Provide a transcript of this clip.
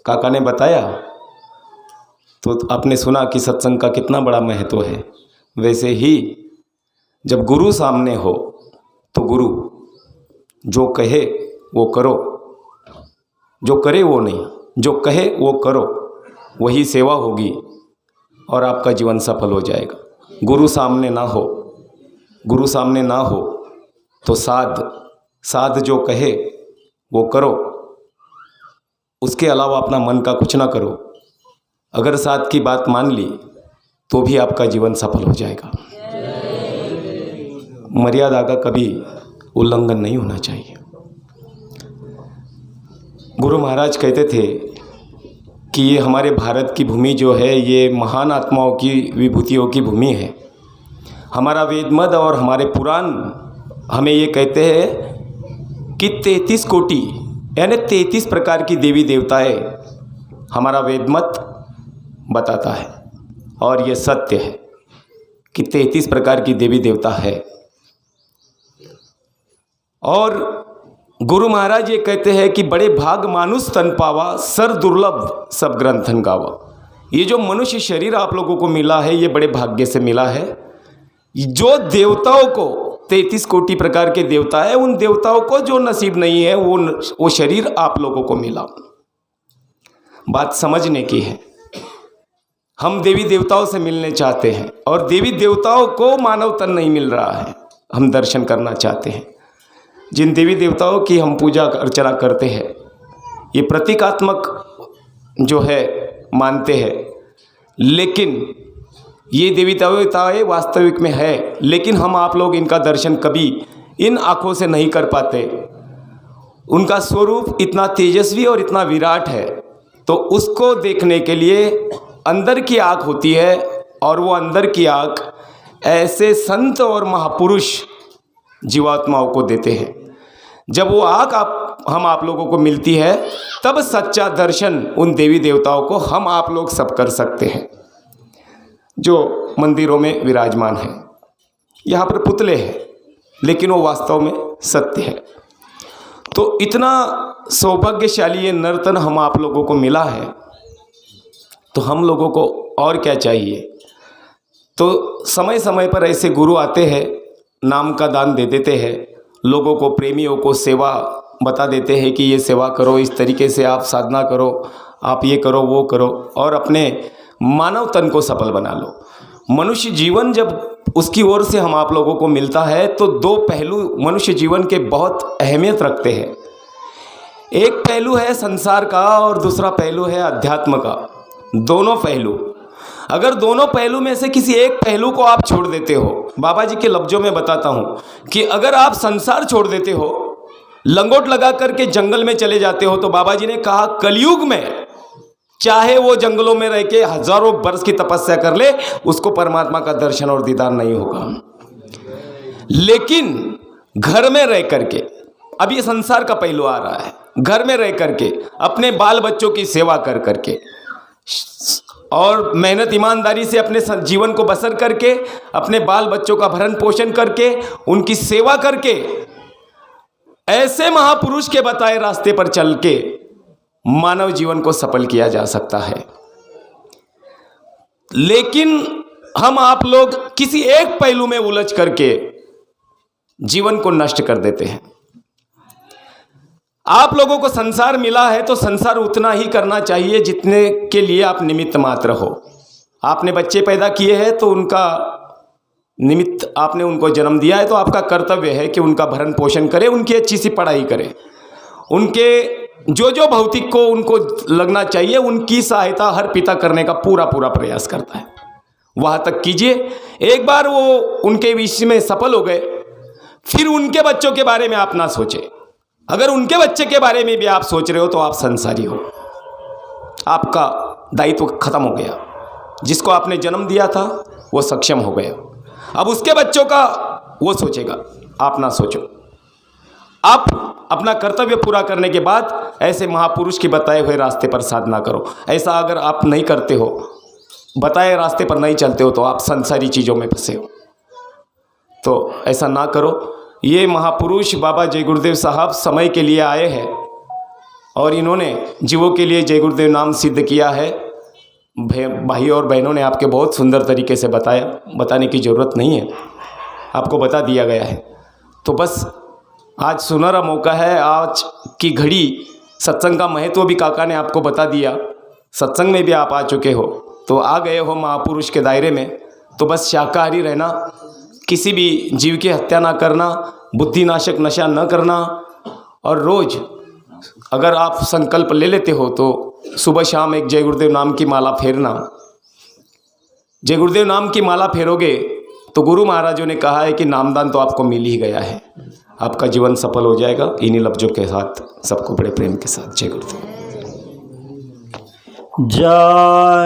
काका ने बताया तो आपने सुना कि सत्संग का कितना बड़ा महत्व है। वैसे ही जब गुरु सामने हो तो गुरु जो कहे वो करो, जो करे वो नहीं, जो कहे वो करो, वही सेवा होगी और आपका जीवन सफल हो जाएगा। गुरु सामने ना हो, गुरु सामने ना हो तो साध जो कहे वो करो, उसके अलावा अपना मन का कुछ ना करो। अगर साध की बात मान ली तो भी आपका जीवन सफल हो जाएगा। मर्यादा का कभी उल्लंघन नहीं होना चाहिए। गुरु महाराज कहते थे कि ये हमारे भारत की भूमि जो है ये महान आत्माओं की विभूतियों की भूमि है। हमारा वेद मत और हमारे पुराण हमें ये कहते हैं कि 33 कोटि यानी 33 प्रकार की देवी देवताएं हमारा वेद मत बताता है और ये सत्य है कि 33 प्रकार की देवी देवता है। और गुरु महाराज ये कहते हैं कि बड़े भाग मानुष तन पावा, सर दुर्लभ सब ग्रंथन गावा। ये जो मनुष्य शरीर आप लोगों को मिला है ये बड़े भाग्य से मिला है। जो देवताओं को 33 कोटि प्रकार के देवता है, उन देवताओं को जो नसीब नहीं है वो शरीर आप लोगों को मिला। बात समझने की है। हम देवी देवताओं से मिलने चाहते हैं और देवी देवताओं को मानव तन नहीं मिल रहा है। हम दर्शन करना चाहते हैं। जिन देवी देवताओं की हम पूजा अर्चना करते हैं ये प्रतीकात्मक जो है मानते हैं, लेकिन ये देवी देवताएं वास्तविक में है, लेकिन हम आप लोग इनका दर्शन कभी इन आँखों से नहीं कर पाते। उनका स्वरूप इतना तेजस्वी और इतना विराट है, तो उसको देखने के लिए अंदर की आँख होती है और वो अंदर की आँख ऐसे संत और महापुरुष जीवात्माओं को देते हैं। जब वो आँख हम आप लोगों को मिलती है तब सच्चा दर्शन उन देवी देवताओं को हम आप लोग सब कर सकते हैं जो मंदिरों में विराजमान हैं। यहाँ पर पुतले हैं लेकिन वो वास्तव में सत्य है। तो इतना सौभाग्यशाली ये नर्तन हम आप लोगों को मिला है, तो हम लोगों को और क्या चाहिए। तो समय समय पर ऐसे गुरु आते हैं, नाम का दान दे देते हैं, लोगों को, प्रेमियों को सेवा बता देते हैं कि ये सेवा करो, इस तरीके से आप साधना करो, आप ये करो वो करो और अपने मानव तन को सफल बना लो। मनुष्य जीवन जब उसकी ओर से हम आप लोगों को मिलता है तो दो पहलू मनुष्य जीवन के बहुत अहमियत रखते हैं। एक पहलू है संसार का और दूसरा पहलू है अध्यात्म का। दोनों पहलू, अगर दोनों पहलू में से किसी एक पहलू को आप छोड़ देते हो, बाबा जी के लफ्जों में बताता हूँ कि अगर आप संसार छोड़ देते हो, लंगोट लगा करके जंगल में चले जाते हो, तो बाबा जी ने कहा कलयुग में चाहे वो जंगलों में रह के हजारों वर्ष की तपस्या कर ले, उसको परमात्मा का दर्शन और दीदार नहीं होगा। लेकिन घर में रह करके, अब ये संसार का पहलू आ रहा है, घर में रह करके अपने बाल बच्चों की सेवा कर करके और मेहनत ईमानदारी से अपने जीवन को बसर करके, अपने बाल बच्चों का भरण पोषण करके, उनकी सेवा करके, ऐसे महापुरुष के बताए रास्ते पर चल के मानव जीवन को सफल किया जा सकता है। लेकिन हम आप लोग किसी एक पहलू में उलझ करके जीवन को नष्ट कर देते हैं। आप लोगों को संसार मिला है तो संसार उतना ही करना चाहिए जितने के लिए आप निमित्त मात्र हो। आपने बच्चे पैदा किए हैं तो उनका निमित्त, आपने उनको जन्म दिया है तो आपका कर्तव्य है कि उनका भरण पोषण करें, उनकी अच्छी सी पढ़ाई करें, उनके जो भौतिक को उनको लगना चाहिए उनकी सहायता हर पिता करने का पूरा प्रयास करता है। वहाँ तक कीजिए। एक बार वो उनके विषय में सफल हो गए, फिर उनके बच्चों के बारे में आप ना सोचें। अगर उनके बच्चे के बारे में भी आप सोच रहे हो तो आप संसारी हो, आपका दायित्व खत्म हो गया। जिसको आपने जन्म दिया था वो सक्षम हो गया, अब उसके बच्चों का वो सोचेगा, आप ना सोचो। आप अपना कर्तव्य पूरा करने के बाद ऐसे महापुरुष के बताए हुए रास्ते पर साधना करो। ऐसा अगर आप नहीं करते हो, बताए रास्ते पर नहीं चलते हो, तो आप संसारी चीज़ों में फंसे हो। तो ऐसा ना करो। ये महापुरुष बाबा जय गुरुदेव साहब समय के लिए आए हैं और इन्होंने जीवों के लिए जय गुरुदेव नाम सिद्ध किया है। भाई और बहनों ने आपके बहुत सुंदर तरीके से बताया, बताने की ज़रूरत नहीं है, आपको बता दिया गया है। तो बस आज सुनहरा मौका है, आज की घड़ी सत्संग का महत्व भी काका ने आपको बता दिया। सत्संग में भी आप आ चुके हो, तो आ गए हो महापुरुष के दायरे में, तो बस शाकाहारी रहना, किसी भी जीव की हत्या ना करना, बुद्धिनाशक नशा न करना, और रोज़ अगर आप संकल्प ले लेते हो तो सुबह शाम एक जय गुरुदेव नाम की माला फेरना। जय गुरुदेव नाम की माला फेरोगे तो गुरु महाराजों ने कहा है कि नामदान तो आपको मिल ही गया है, आपका जीवन सफल हो जाएगा। इन्हीं लफ्जों के साथ सबको बड़े प्रेम के साथ जय गुरुदेव। जय